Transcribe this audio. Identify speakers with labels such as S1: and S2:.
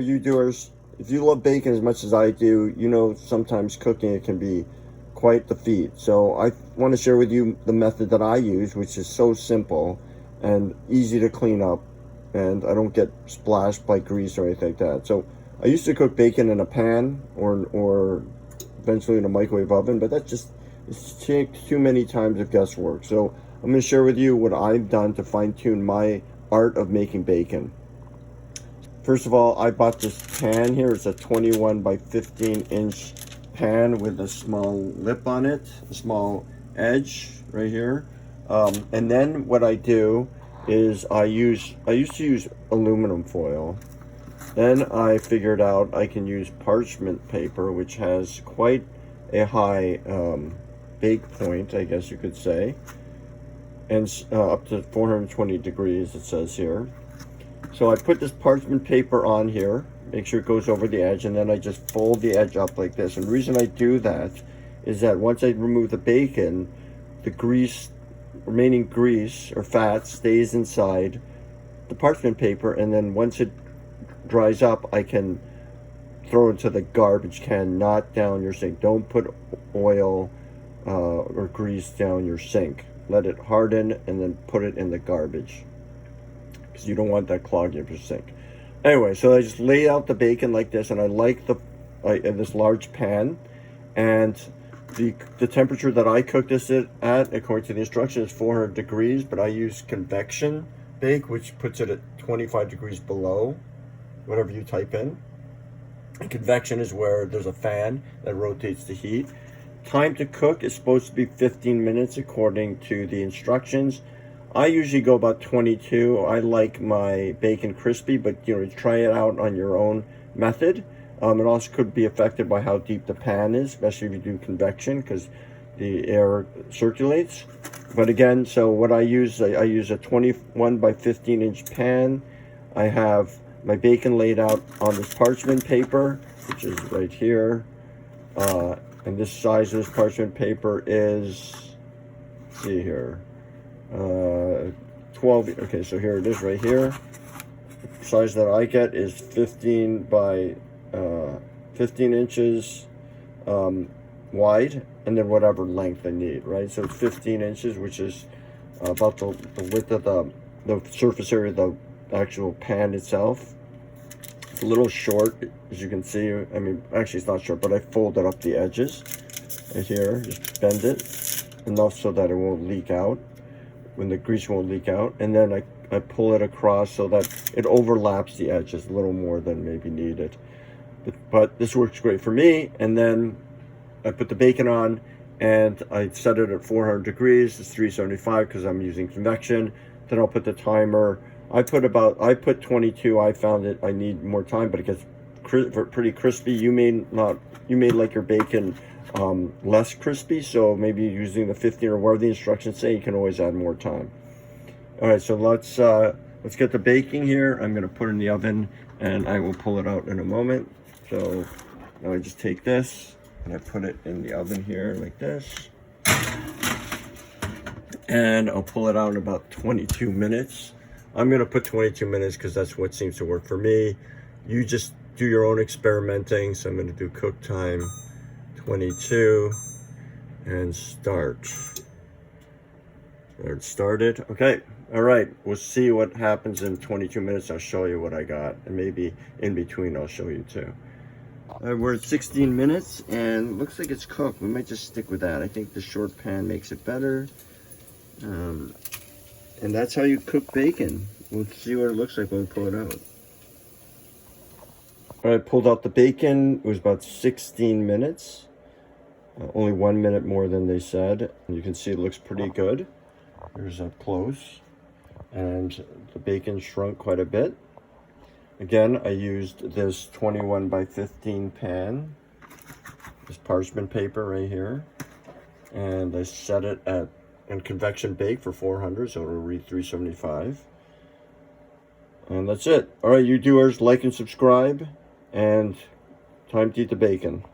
S1: You doers, if you love bacon as much as I do, you know sometimes cooking it can be quite the feat. So I want to share with you the method that I use, which is so simple and easy to clean up, and I don't get splashed by grease or anything like that. So I used to cook bacon in a pan or eventually in a microwave oven, but that just it's too many times of guesswork. So I'm going to share with you what I've done to fine tune my art of making bacon. First of all, I bought this pan here. It's a 21 by 15 inch pan with a small lip on it, a small edge right here. And then what I do is I used to use aluminum foil. Then I figured out I can use parchment paper, which has quite a high bake point, I guess you could say, and up to 420 degrees, it says here. So I put this parchment paper on here, make sure it goes over the edge, and then I just fold the edge up like this. And the reason I do that is that once I remove the bacon, the remaining grease or fat stays inside the parchment paper, and then once it dries up, I can throw it into the garbage can, not down your sink. Don't put oil or grease down your sink. Let it harden and then put it in the garbage, because you don't want that clogging up your sink. Anyway, so I just lay out the bacon like this, and I like in this large pan, and the temperature that I cook this at, according to the instructions, is 400 degrees, but I use convection bake, which puts it at 25 degrees below whatever you type in. And convection is where there's a fan that rotates the heat. Time to cook is supposed to be 15 minutes according to the instructions. I usually go about 22. I like my bacon crispy, but try it out on your own method. It also could be affected by how deep the pan is, especially if you do convection, because the air circulates. But again, so what I use a 21 by 15 inch pan. I have my bacon laid out on this parchment paper, which is right here. And this size of this parchment paper is, let's see here, 12. Okay, so here it is right here. The size that I get is 15 by 15 inches wide, and then whatever length I need, right? So it's 15 inches, which is about the width of the surface area of the actual pan itself. It's a little short, as you can see. I mean, actually it's not short, but I folded up the edges right here, just bend it enough so that it won't leak out, when the grease won't leak out, and then I pull it across so that it overlaps the edges a little more than maybe needed. But this works great for me. And then I put the bacon on, and I set it at 400 degrees. It's 375 because I'm using convection. Then I'll put the timer. I put 22. I found that I need more time, but it gets pretty crispy. You may like your bacon less crispy, so maybe using the 15 or whatever the instructions say, you can always add more time. All right, so let's get the baking here. I'm going to put it in the oven, and I will pull it out in a moment. So now I just take this and I put it in the oven here like this, and I'll pull it out in about 22 minutes. I'm going to put 22 minutes because that's what seems to work for me. You just do your own experimenting. So I'm going to do cook time 22 and start. There it started. Okay. All right. We'll see what happens in 22 minutes. I'll show you what I got, and maybe in between I'll show you too. We're at 16 minutes and looks like it's cooked. We might just stick with that. I think the short pan makes it better. And that's how you cook bacon. We'll see what it looks like when we pull it out. All right, pulled out the bacon. It was about 16 minutes. Only 1 minute more than they said. And you can see it looks pretty good. Here's up close. And the bacon shrunk quite a bit. Again, I used this 21 by 15 pan, this parchment paper right here. And I set it in convection bake for 400, so it'll read 375. And that's it. All right, you doers, like and subscribe, and time to eat the bacon.